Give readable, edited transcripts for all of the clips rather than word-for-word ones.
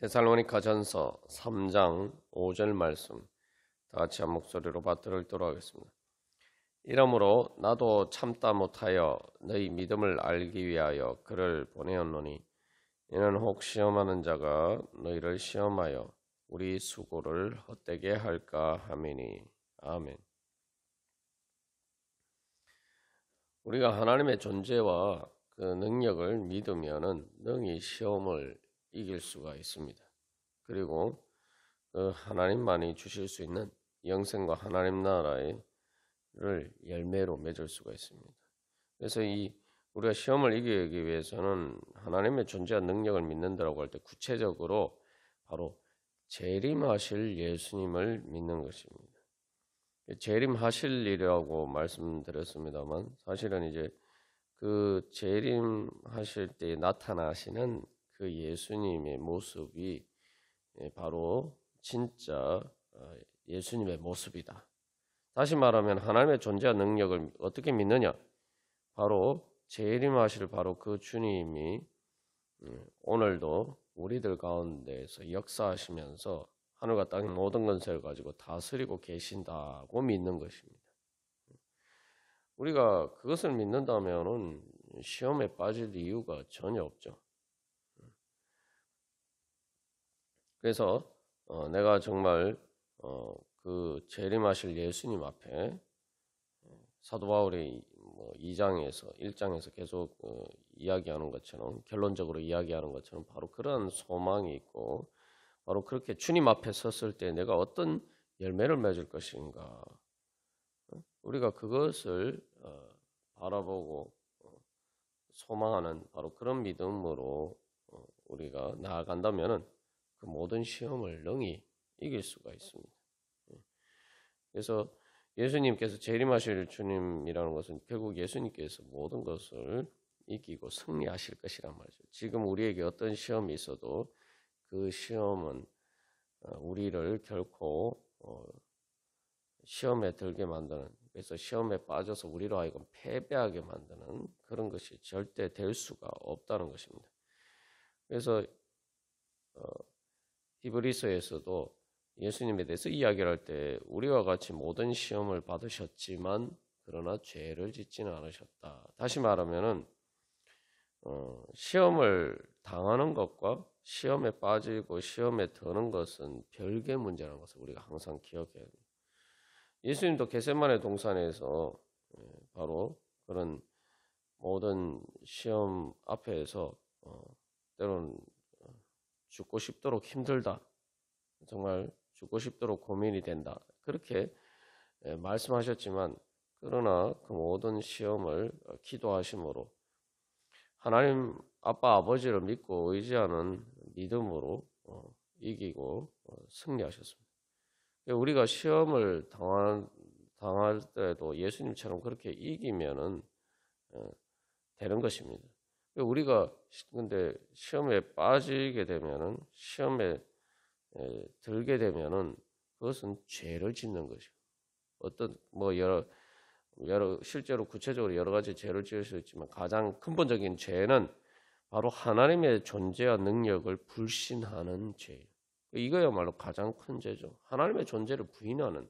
데살로니가전서 3장 5절 말씀 다 같이 한 목소리로 받들어 읽도록 하겠습니다. 이러므로 나도 참다 못하여 너희 믿음을 알기 위하여 그를 보내었노니 이는 혹 시험하는 자가 너희를 시험하여 우리 수고를 헛되게 할까 함이니. 아멘. 우리가 하나님의 존재와 그 능력을 믿으면은 능히 시험을 이길 수가 있습니다. 그리고 그 하나님만이 주실 수 있는 영생과 하나님 나라를 열매로 맺을 수가 있습니다. 그래서 우리가 시험을 이기기 위해서는 하나님의 존재와 능력을 믿는다고 할 때 구체적으로 바로 재림하실 예수님을 믿는 것입니다. 재림하실 일이라고 말씀드렸습니다만 사실은 이제 그 재림하실 때 나타나시는 그 예수님의 모습이 바로 진짜 예수님의 모습이다. 다시 말하면 하나님의 존재와 능력을 어떻게 믿느냐? 바로 재림하실 바로 그 주님이 오늘도 우리들 가운데에서 역사하시면서 하늘과 땅의 모든 권세를 가지고 다스리고 계신다고 믿는 것입니다. 우리가 그것을 믿는다면은 시험에 빠질 이유가 전혀 없죠. 그래서 내가 정말 그 재림하실 예수님 앞에 사도 바울이 2장에서 1장에서 계속 이야기하는 것처럼 결론적으로 이야기하는 것처럼 바로 그런 소망이 있고 바로 그렇게 주님 앞에 섰을 때 내가 어떤 열매를 맺을 것인가 우리가 그것을 바라보고 소망하는 바로 그런 믿음으로 우리가 나아간다면은 그 모든 시험을 능히 이길 수가 있습니다. 그래서 예수님께서 재림하실 주님이라는 것은 결국 예수님께서 모든 것을 이기고 승리하실 것이란 말이죠. 지금 우리에게 어떤 시험이 있어도 그 시험은 우리를 결코 시험에 들게 만드는, 그래서 시험에 빠져서 우리로 하여금 패배하게 만드는 그런 것이 절대 될 수가 없다는 것입니다. 그래서 히브리서에서도 예수님에 대해서 이야기를 할 때 우리와 같이 모든 시험을 받으셨지만 그러나 죄를 짓지는 않으셨다. 다시 말하면은 시험을 당하는 것과 시험에 빠지고 시험에 드는 것은 별개의 문제라는 것을 우리가 항상 기억해야 합니다. 예수님도 겟세마네 동산에서 바로 그런 모든 시험 앞에서 때로는 죽고 싶도록 힘들다. 정말 죽고 싶도록 고민이 된다. 그렇게 말씀하셨지만 그러나 그 모든 시험을 기도하심으로 하나님 아빠 아버지를 믿고 의지하는 믿음으로 이기고 승리하셨습니다. 우리가 시험을 당할 때도 예수님처럼 그렇게 이기면은 되는 것입니다. 우리가 근데 시험에 빠지게 되면은 시험에 들게 되면은 그것은 죄를 짓는 것이고 어떤 여러 실제로 구체적으로 여러 가지 죄를 지을 수 있지만 가장 근본적인 죄는 바로 하나님의 존재와 능력을 불신하는 죄예요. 이거야말로 가장 큰 죄죠. 하나님의 존재를 부인하는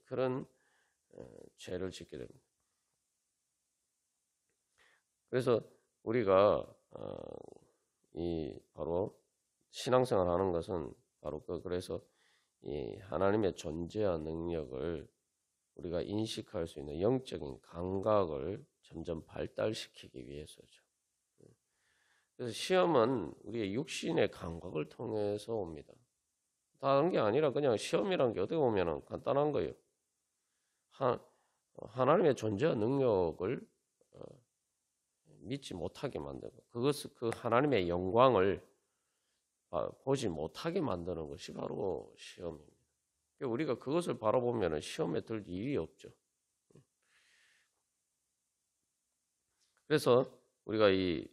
그런 죄를 짓게 됩니다. 그래서 우리가 바로 신앙생활 하는 것은 바로 그래서 이 하나님의 존재와 능력을 우리가 인식할 수 있는 영적인 감각을 점점 발달시키기 위해서죠. 그래서 시험은 우리의 육신의 감각을 통해서 옵니다. 다른 게 아니라 그냥 시험이라는 게 어떻게 보면 간단한 거예요. 하나님의 존재와 능력을 믿지 못하게 만들고 그 하나님의 영광을 보지 못하게 만드는 것이 바로 시험입니다. 우리가 그것을 바라보면 시험에 들 일이 없죠. 그래서 우리가 이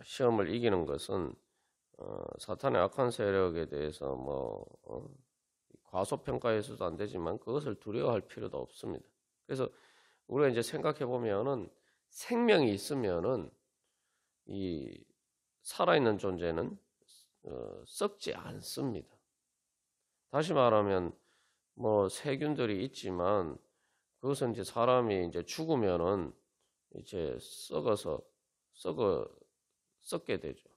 시험을 이기는 것은 사탄의 악한 세력에 대해서 과소평가해서도 안 되지만 그것을 두려워할 필요도 없습니다. 그래서 우리가 이제 생각해 보면은 생명이 있으면은 이 살아있는 존재는 썩지 않습니다. 다시 말하면 뭐 세균들이 있지만 그것은 이제 사람이 이제 죽으면은 이제 썩게 되죠.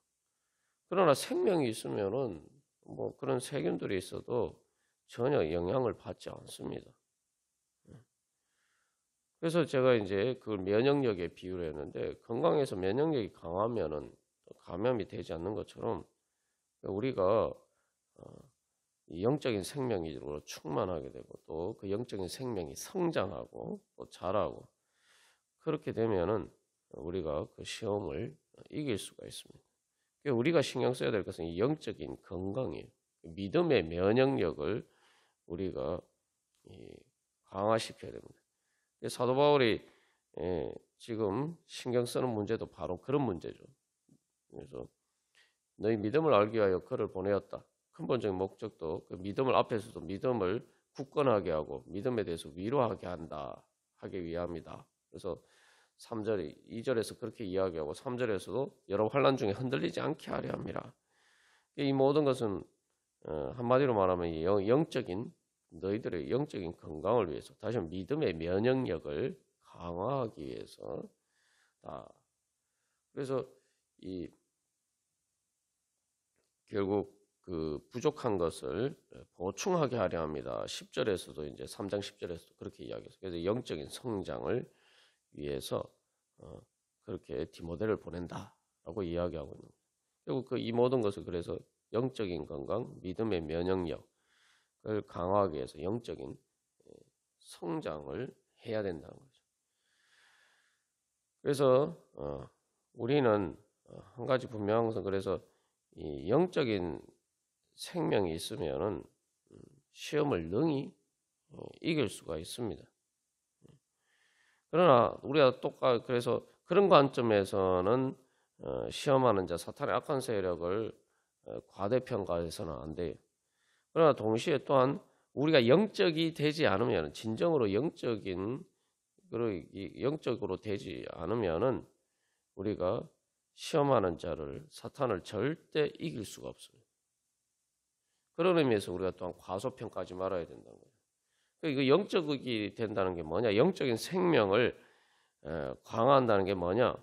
그러나 생명이 있으면은 뭐 그런 세균들이 있어도 전혀 영향을 받지 않습니다. 그래서 제가 이제 그걸 면역력에 비유를 했는데, 건강해서 면역력이 강하면은 감염이 되지 않는 것처럼 우리가 이 영적인 생명으로 충만하게 되고 또 그 영적인 생명이 성장하고 또 자라고, 그렇게 되면은 우리가 그 시험을 이길 수가 있습니다. 우리가 신경 써야 될 것은 이 영적인 건강이에요. 믿음의 면역력을 우리가 강화시켜야 됩니다. 사도 바울이 지금 신경 쓰는 문제도 바로 그런 문제죠. 그래서 너희 믿음을 알기 위하여 그를 보내었다. 근본적인 목적도 그 믿음을 앞에서도 믿음을 굳건하게 하고 믿음에 대해서 위로하게 하기 위함이다. 그래서 3절, 2절에서 그렇게 이야기하고 3절에서도 여러 환난 중에 흔들리지 않게 하려 함이라. 이 모든 것은 한마디로 말하면 너희들의 영적인 건강을 위해서, 다시 한번 믿음의 면역력을 강화하기 위해서. 그래서 결국 그 부족한 것을 보충하게 하려 합니다. 10절에서도 이제 3장 10절에서도 그렇게 이야기했어요. 그래서 영적인 성장을 위해서 그렇게 디모데를 보낸다라고 이야기하고 있는 거예요. 결국 이 모든 것을 그래서 영적인 건강, 믿음의 면역력을 강화하기 위해서 영적인 성장을 해야 된다는 거죠. 그래서 우리는 한 가지 분명한 것은, 그래서 이 영적인 생명이 있으면은 시험을 능히 이길 수가 있습니다. 그러나 우리가 그래서 그런 관점에서는 시험하는 자, 사탄의 악한 세력을 과대평가해서는 안 돼요. 그러나 동시에 또한 우리가 영적이 되지 않으면, 진정으로 영적으로 되지 않으면은 우리가 시험하는 자를, 사탄을 절대 이길 수가 없어요. 그런 의미에서 우리가 또한 과소평가하지 말아야 된다는 거예요. 이거 영적이 된다는 게 뭐냐? 영적인 생명을 강화한다는 게 뭐냐?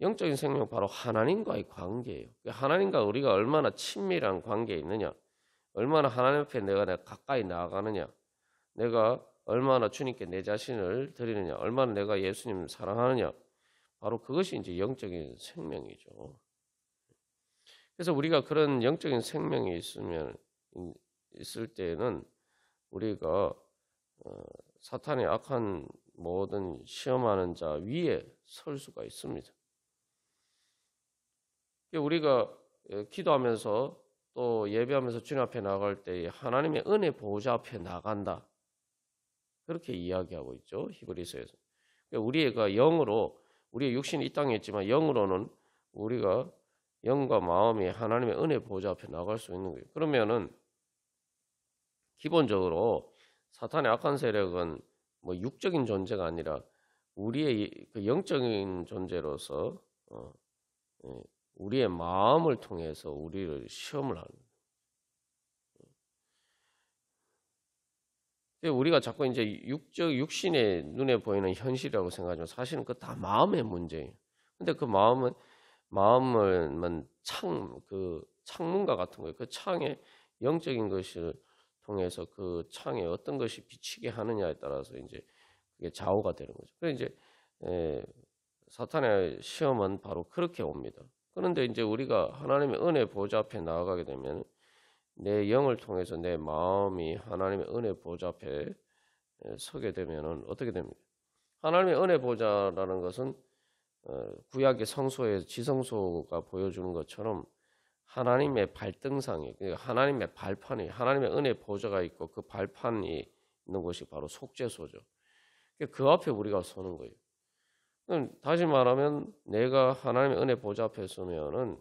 영적인 생명 바로 하나님과의 관계예요. 하나님과 우리가 얼마나 친밀한 관계에 있느냐, 얼마나 하나님 앞에 내가 가까이 나아가느냐, 내가 얼마나 주님께 내 자신을 드리느냐, 얼마나 내가 예수님을 사랑하느냐, 바로 그것이 이제 영적인 생명이죠. 그래서 우리가 그런 영적인 생명이 있을 때에는 우리가 사탄의 악한 모든 시험하는 자 위에 설 수가 있습니다. 우리가 기도하면서 또 예배하면서 주님 앞에 나갈 때 하나님의 은혜 보호자 앞에 나간다, 그렇게 이야기하고 있죠, 히브리서에서. 우리가 영으로, 우리의 육신이 이 땅에 있지만 영으로는 우리가 영과 마음이 하나님의 은혜 보호자 앞에 나갈 수 있는 거예요. 그러면은 기본적으로 사탄의 악한 세력은 뭐 육적인 존재가 아니라 우리의 그 영적인 존재로서 우리의 마음을 통해서 우리를 시험을 하는 거예요. 우리가 자꾸 이제 육신의 눈에 보이는 현실이라고 생각하지만 사실은 그 다 마음의 문제예요. 근데 그 마음은 창문과 같은 거예요. 그 창에 영적인 것을 통해서 그 창에 어떤 것이 비치게 하느냐에 따라서 이제 그게 좌우가 되는 거죠. 그래서 이제 사탄의 시험은 바로 그렇게 옵니다. 그런데 이제 우리가 하나님의 은혜 보좌 앞에 나아가게 되면 내 영을 통해서 내 마음이 하나님의 은혜 보좌 앞에 서게 되면은 어떻게 됩니까? 하나님의 은혜 보좌라는 것은 구약의 성소의 지성소가 보여주는 것처럼 하나님의 발등상이, 하나님의 발판이, 하나님의 은혜 보좌가 있고 그 발판이 있는 곳이 바로 속죄소죠. 그 앞에 우리가 서는 거예요. 다시 말하면 내가 하나님의 은혜 보좌 앞에 서면은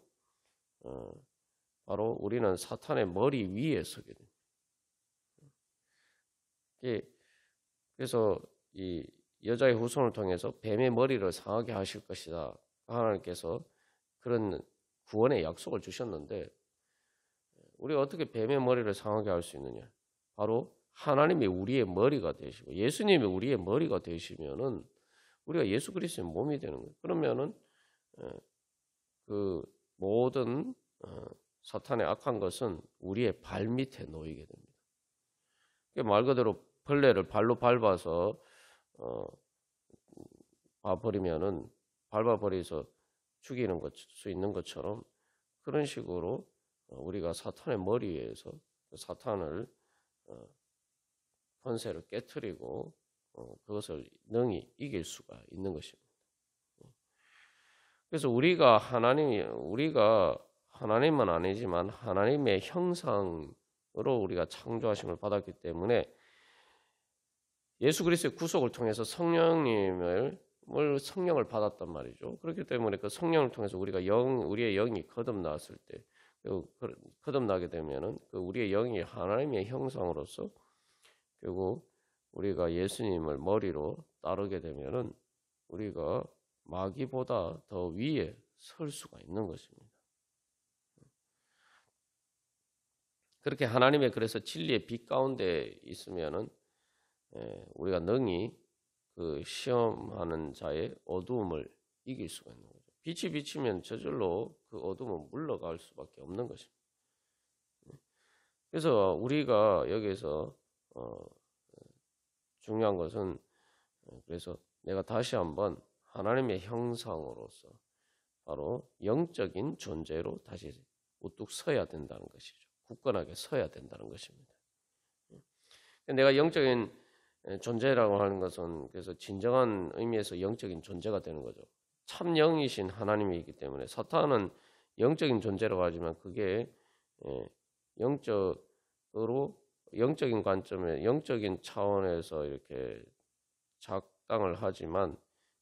바로 우리는 사탄의 머리 위에 서게 됩니다. 그래서 이 여자의 후손을 통해서 뱀의 머리를 상하게 하실 것이다, 하나님께서 그런 구원의 약속을 주셨는데 우리가 어떻게 뱀의 머리를 상하게 할 수 있느냐? 바로 하나님이 우리의 머리가 되시고 예수님이 우리의 머리가 되시면은 우리가 예수 그리스도의 몸이 되는 거예요. 그러면은 그 모든 사탄의 악한 것은 우리의 발 밑에 놓이게 됩니다. 말 그대로 벌레를 발로 밟아서 봐버리면은 밟아버려서 죽이는 수 있는 것처럼 그런 식으로 우리가 사탄의 머리 위에서 사탄을 권세를 깨트리고 그것을 능히 이길 수가 있는 것입니다. 그래서 우리가 하나님은 아니지만 하나님의 형상으로 우리가 창조하심을 받았기 때문에 예수 그리스도의 구속을 통해서 성령을 받았단 말이죠. 그렇기 때문에 그 성령을 통해서 우리의 영이 거듭났을 때, 거듭나게 되면은 그 우리의 영이 하나님의 형상으로서 결국 우리가 예수님을 머리로 따르게 되면은 우리가 마귀보다 더 위에 설 수가 있는 것입니다. 그렇게 하나님의 그래서 진리의 빛 가운데 있으면은 우리가 능히 그 시험하는 자의 어두움을 이길 수가 있는 거죠. 빛이 비치면 저절로 그 어두움은 물러갈 수밖에 없는 것입니다. 그래서 우리가 여기서 중요한 것은 그래서 내가 다시 한번 하나님의 형상으로서 바로 영적인 존재로 다시 우뚝 서야 된다는 것이죠. 굳건하게 서야 된다는 것입니다. 내가 영적인 존재라고 하는 것은 그래서 진정한 의미에서 영적인 존재가 되는 거죠. 참 영이신 하나님이기 때문에 사탄은 영적인 존재라고 하지만 그게 영적인 관점에 영적인 차원에서 이렇게 작당을 하지만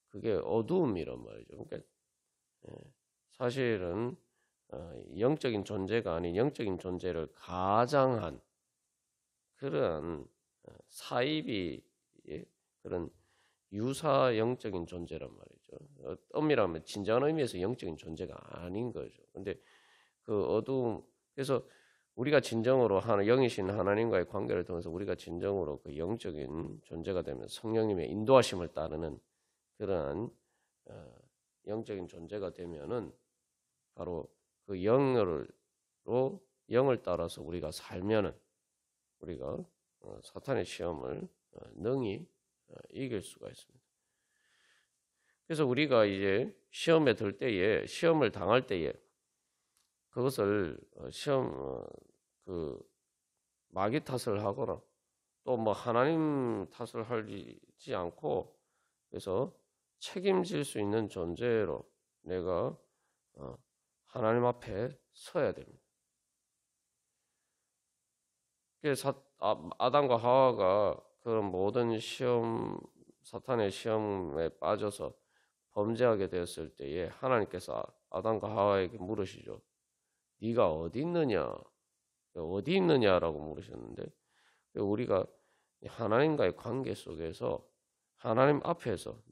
그게 어두움이란 말이죠. 그러니까 사실은 영적인 존재가 아닌 영적인 존재를 가장한 그런 사이비 그런 유사 영적인 존재란 말이죠. 엄밀하면 진정한 의미에서 영적인 존재가 아닌 거죠. 근데 그 어두움 그래서 우리가 진정으로 영이신 하나님과의 관계를 통해서 우리가 진정으로 그 영적인 존재가 되면 성령님의 인도하심을 따르는 그러한 영적인 존재가 되면은 바로 그 영을 따라서 우리가 살면은 우리가 사탄의 시험을 능히 이길 수가 있습니다. 그래서 우리가 이제 시험을 당할 때에 그것을 마귀 탓을 하거나 또 뭐 하나님 탓을 하지 않고 그래서 책임질 수 있는 존재로 내가 하나님 앞에 서야 됩니다. 그래서 아담과 하와가 그런 모든 사탄의 시험에 빠져서 범죄하게 되었을 때에 하나님께서 아담과 하와에게 물으시죠. 네가 어디 있느냐라고 물으셨는데 우리가 하나님과의 관계 속에서 하나님 앞에서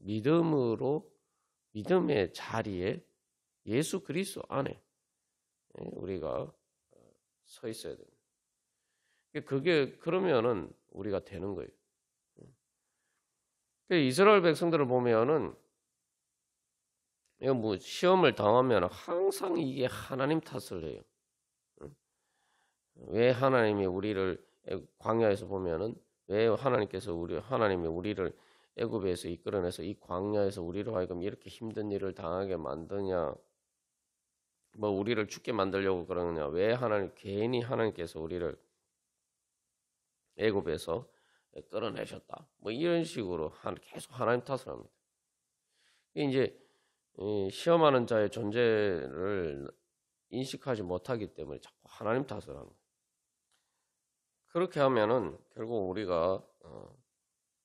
믿음의 자리에 예수 그리스도 안에 우리가 서 있어야 됩니다. 그러면은 우리가 되는 거예요. 이스라엘 백성들을 보면은 뭐 시험을 당하면 항상 이게 하나님 탓을 해요. 왜 하나님이 우리를 광야에서 보면은 왜 하나님이 우리를 애굽에서 이끌어내서 이 광야에서 우리로 하여금 이렇게 힘든 일을 당하게 만드냐? 뭐 우리를 죽게 만들려고 그러느냐? 왜 괜히 하나님께서 우리를 애굽에서 끌어내셨다. 뭐 이런 식으로 계속 하나님 탓을 합니다. 이제 시험하는 자의 존재를 인식하지 못하기 때문에 자꾸 하나님 탓을 하는 거예요. 그렇게 하면은 결국 우리가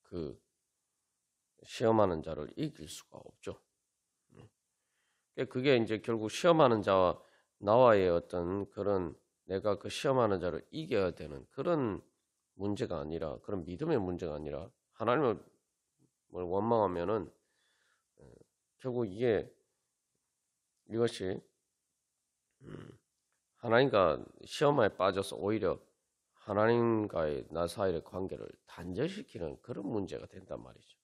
그 시험하는 자를 이길 수가 없죠. 그게 이제 결국 시험하는 자와 나와의 어떤 그런 내가 그 시험하는 자를 이겨야 되는 그런 문제가 아니라 그런 믿음의 문제가 아니라 하나님을 원망하면은 결국 이것이 하나님과 시험에 빠져서 오히려 하나님과의 나 사이의 관계를 단절시키는 그런 문제가 된단 말이죠.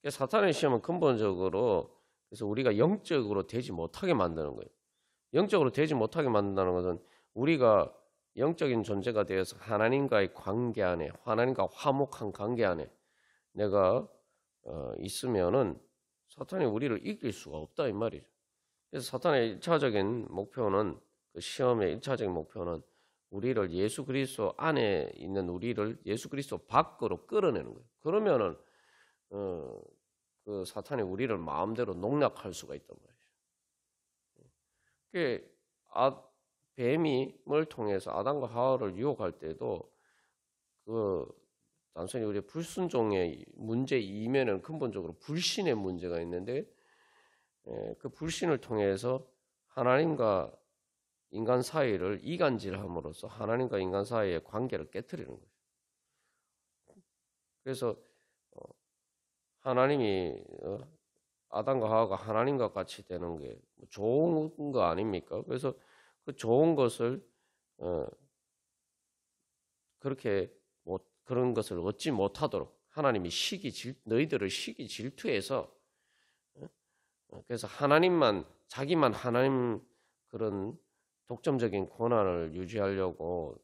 사탄의 시험은 근본적으로 그래서 우리가 영적으로 되지 못하게 만드는 거예요. 영적으로 되지 못하게 만든다는 것은 우리가 영적인 존재가 되어서 하나님과의 관계 안에, 하나님과 화목한 관계 안에 내가 있으면은 사탄이 우리를 이길 수가 없다 이 말이죠. 그래서 사탄의 1차적인 목표는, 그 시험의 1차적인 목표는 우리를 예수 그리스도 안에 있는 우리를 예수 그리스도 밖으로 끌어내는 거예요. 그러면은 그 사탄이 우리를 마음대로 농락할 수가 있단 말이죠. 뱀을 통해서 아담과 하와를 유혹할 때도 그 단순히 우리 불순종의 문제 이면에는 근본적으로 불신의 문제가 있는데, 그 불신을 통해서 하나님과 인간 사이를 이간질함으로써 하나님과 인간 사이의 관계를 깨트리는 거죠. 그래서 하나님이 아담과 하와가 하나님과 같이 되는 게 좋은 거 아닙니까? 그래서 그 좋은 것을 그렇게 그런 것을 얻지 못하도록 하나님이 너희들을 시기 질투해서, 그래서 자기만 하나님 그런 독점적인 권한을 유지하려고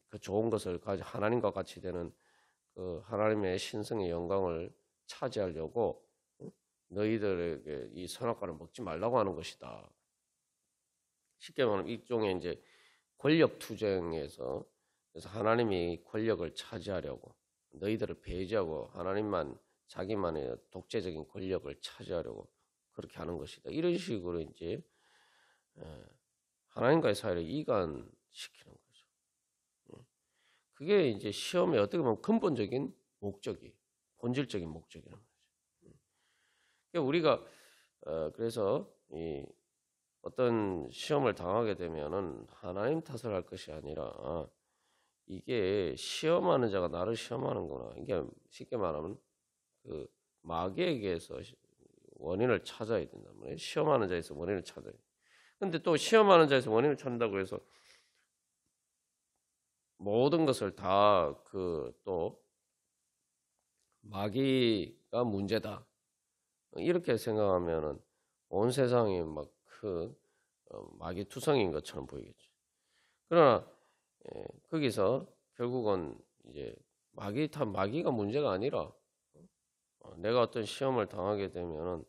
그 좋은 것을 가지고 하나님과 같이 되는 그 하나님의 신성의 영광을 차지하려고 너희들에게 이 선악과를 먹지 말라고 하는 것이다. 쉽게 말하면 일종의 이제 권력 투쟁에서, 그래서 하나님이 권력을 차지하려고 너희들을 배제하고 하나님만 자기만의 독재적인 권력을 차지하려고 그렇게 하는 것이다. 이런 식으로 이제 하나님과의 사이를 이간시키는 거죠. 그게 이제 시험의 어떻게 보면 근본적인 목적이, 본질적인 목적이라는 거죠. 그러니까 우리가 그래서 어떤 시험을 당하게 되면은 하나님 탓을 할 것이 아니라 이게 시험하는 자가 나를 시험하는구나. 이게 쉽게 말하면 그 마귀에게서 원인을 찾아야 된단 말이에요. 시험하는 자에서 원인을 찾아야 돼. 근데 또 시험하는 자에서 원인을 찾는다고 해서 모든 것을 다 또 마귀가 문제다 이렇게 생각하면은 온 세상이 막 마귀 투성인 것처럼 보이겠죠. 그러나 거기서 결국은 이제 마귀가 문제가 아니라 내가 어떤 시험을 당하게 되면은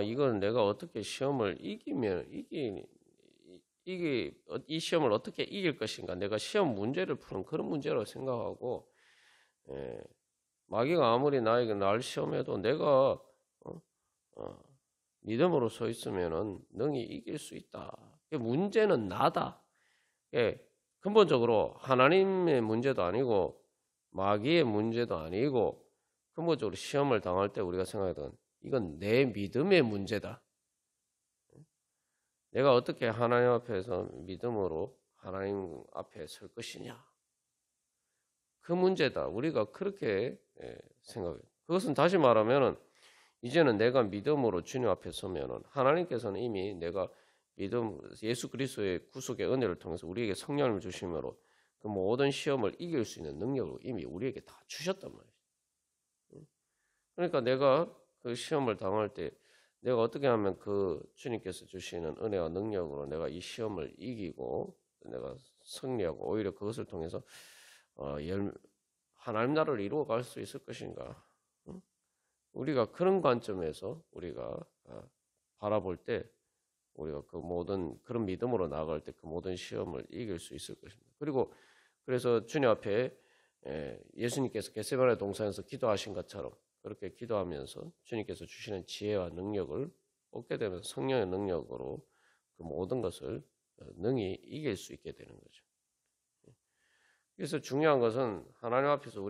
이건 내가 어떻게 시험을 이 시험을 어떻게 이길 것인가, 내가 시험 문제를 푸는 그런 문제라고 생각하고, 마귀가 아무리 날 시험해도 내가 믿음으로 서 있으면은 능히 이길 수 있다. 문제는 나다. 근본적으로 하나님의 문제도 아니고 마귀의 문제도 아니고, 근본적으로 시험을 당할 때 우리가 생각하던 이건 내 믿음의 문제다. 내가 어떻게 하나님 앞에서 믿음으로 하나님 앞에 설 것이냐. 그 문제다. 우리가 그렇게 생각해요. 그것은 다시 말하면은 이제는 내가 믿음으로 주님 앞에 서면은 하나님께서는 이미 내가 예수 그리스도의 구속의 은혜를 통해서 우리에게 성령을 주심으로 그 모든 시험을 이길 수 있는 능력을 이미 우리에게 다 주셨단 말이에요. 그러니까 내가 그 시험을 당할 때 내가 어떻게 하면 그 주님께서 주시는 은혜와 능력으로 내가 이 시험을 이기고 내가 승리하고 오히려 그것을 통해서 하나님 나라를 이루어갈 수 있을 것인가? 우리가 그런 관점에서 우리가 바라볼 때 우리가 그 모든 그런 믿음으로 나아갈 때 그 모든 시험을 이길 수 있을 것입니다. 그리고 그래서 주님 앞에 예수님께서 겟세마네 동산에서 기도하신 것처럼 그렇게 기도하면서 주님께서 주시는 지혜와 능력을 얻게 되면서 성령의 능력으로 그 모든 것을 능히 이길 수 있게 되는 거죠. 그래서 중요한 것은 하나님 앞에서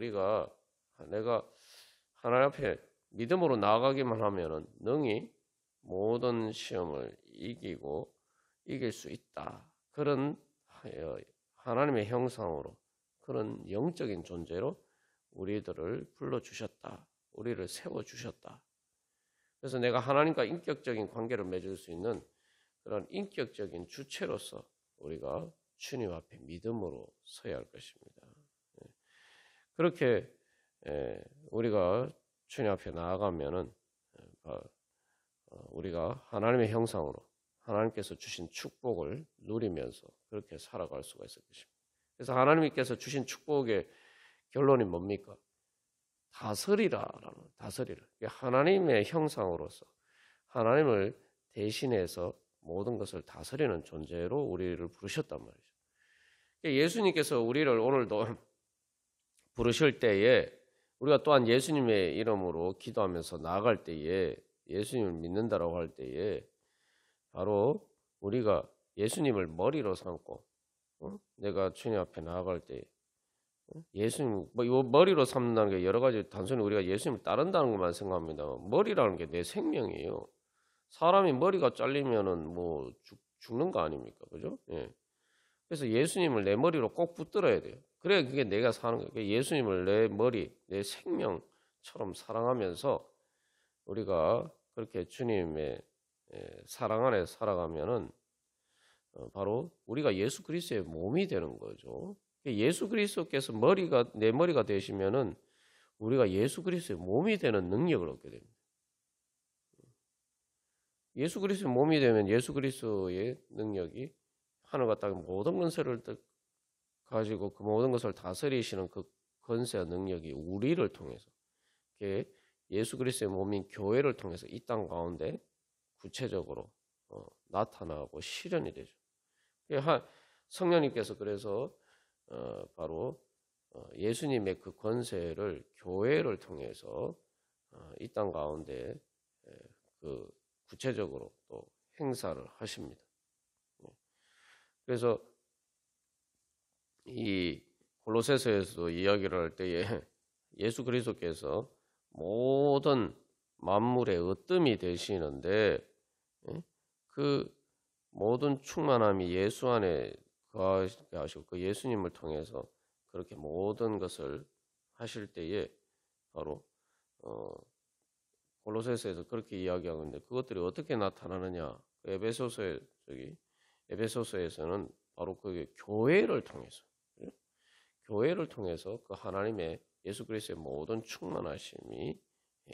내가 하나님 앞에 믿음으로 나아가기만 하면은 능히 모든 시험을 이길 수 있다. 그런 하나님의 형상으로 그런 영적인 존재로 우리들을 불러주셨다. 우리를 세워주셨다. 그래서 내가 하나님과 인격적인 관계를 맺을 수 있는 그런 인격적인 주체로서 우리가 주님 앞에 믿음으로 서야 할 것입니다. 그렇게 우리가 주님 앞에 나아가면은 우리가 하나님의 형상으로 하나님께서 주신 축복을 누리면서 그렇게 살아갈 수가 있을 것입니다. 그래서 하나님께서 주신 축복의 결론이 뭡니까? 다스리라라는 다스리라. 하나님의 형상으로서 하나님을 대신해서 모든 것을 다스리는 존재로 우리를 부르셨단 말이죠. 예수님께서 우리를 오늘도 부르실 때에 우리가 또한 예수님의 이름으로 기도하면서 나아갈 때에 예수님을 믿는다라고 할 때에 바로 우리가 예수님을 머리로 삼고 내가 주님 앞에 나아갈 때 예수님 이 머리로 삼는다는 게 여러 가지 단순히 우리가 예수님을 따른다는 것만 생각합니다. 머리라는 게 내 생명이에요. 사람이 머리가 잘리면은 뭐 죽는 거 아닙니까? 그죠? 예. 그래서 예수님을 내 머리로 꼭 붙들어야 돼요. 그래 그게 내가 사는 거예요. 예수님을 내 머리, 내 생명처럼 사랑하면서 우리가 그렇게 주님의 사랑 안에 살아가면은 바로 우리가 예수 그리스도의 몸이 되는 거죠. 예수 그리스도께서 내 머리가 되시면은 우리가 예수 그리스도의 몸이 되는 능력을 얻게 됩니다. 예수 그리스도의 몸이 되면 예수 그리스도의 능력이 하늘과 땅의 모든 권세를 가지고 그 모든 것을 다스리시는 그 권세와 능력이 우리를 통해서 예수 그리스도의 몸인 교회를 통해서 이 땅 가운데 구체적으로 나타나고 실현이 되죠. 성령님께서 그래서 바로 예수님의 그 권세를 교회를 통해서 이 땅 가운데 그 구체적으로 또 행사를 하십니다. 그래서 이 골로새서에서도 이야기를 할 때에 예수 그리스도께서 모든 만물의 으뜸이 되시는데 그 모든 충만함이 예수 안에 거하게 하시고 그 예수님을 통해서 그렇게 모든 것을 하실 때에 바로 골로새서에서 그렇게 이야기하고 있는데 그것들이 어떻게 나타나느냐? 에베소서에서는 바로 그 교회를 통해서 그 하나님의 예수 그리스도의 모든 충만하심이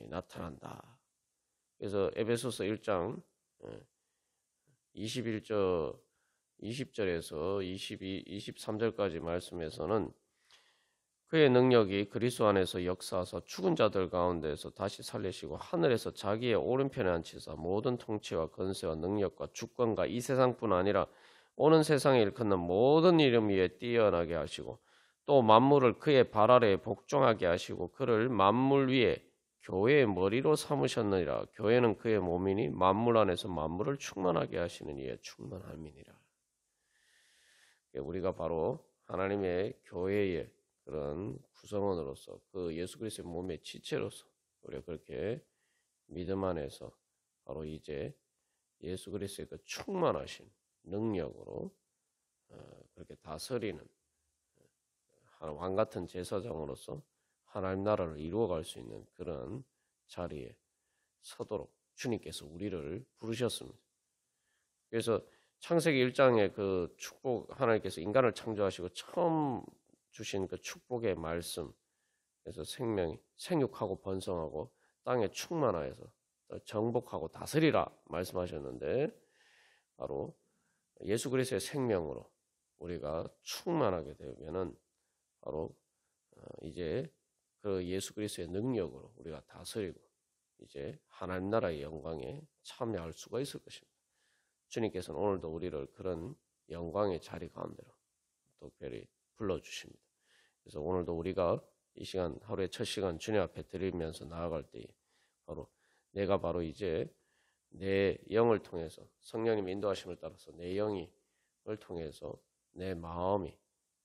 나타난다. 그래서 에베소서 1장 20절에서 23절까지 말씀에서는 그의 능력이 그리스도 안에서 역사하사 죽은 자들 가운데서 다시 살리시고 하늘에서 자기의 오른편에 앉히사 모든 통치와 권세와 능력과 주권과 이 세상뿐 아니라 오는 세상에 일컫는 모든 이름 위에 뛰어나게 하시고 또 만물을 그의 발 아래에 복종하게 하시고 그를 만물 위에 교회의 머리로 삼으셨느니라. 교회는 그의 몸이니 만물 안에서 만물을 충만하게 하시는 이의 충만함이니라. 우리가 바로 하나님의 교회의 그런 구성원으로서 그 예수 그리스도의 몸의 지체로서 우리가 그렇게 믿음 안에서 바로 이제 예수 그리스도의 그 충만하신 능력으로 그렇게 다스리는 왕 같은 제사장으로서 하나님 나라를 이루어갈 수 있는 그런 자리에 서도록 주님께서 우리를 부르셨습니다. 그래서 창세기 1장의 그 축복 하나님께서 인간을 창조하시고 처음 주신 그 축복의 말씀, 그래서 생육하고 번성하고 땅에 충만하여서 정복하고 다스리라 말씀하셨는데 바로 예수 그리스도의 생명으로 우리가 충만하게 되면은 바로 이제 그 예수 그리스도의 능력으로 우리가 다스리고 이제 하나님 나라의 영광에 참여할 수가 있을 것입니다. 주님께서는 오늘도 우리를 그런 영광의 자리 가운데로 특별히 불러주십니다. 그래서 오늘도 우리가 이 시간 하루의 첫 시간 주님 앞에 드리면서 나아갈 때에 내가 바로 이제 내 영을 통해서 성령님의 인도하심을 따라서 내 영을 통해서 내 마음이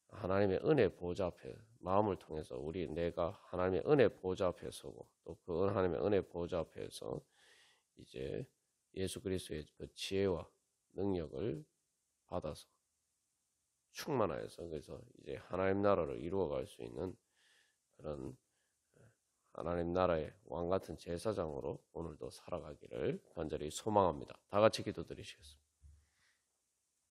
하나님의 은혜 보좌 앞에 마음을 통해서 내가 하나님의 은혜 보좌 앞에 서고 또 그 하나님의 은혜 보좌 앞에서 이제 예수 그리스도의 그 지혜와 능력을 받아서 충만하여서 그래서 이제 하나님 나라를 이루어갈 수 있는 그런 하나님 나라의 왕 같은 제사장으로 오늘도 살아가기를 간절히 소망합니다. 다 같이 기도드리시겠습니다.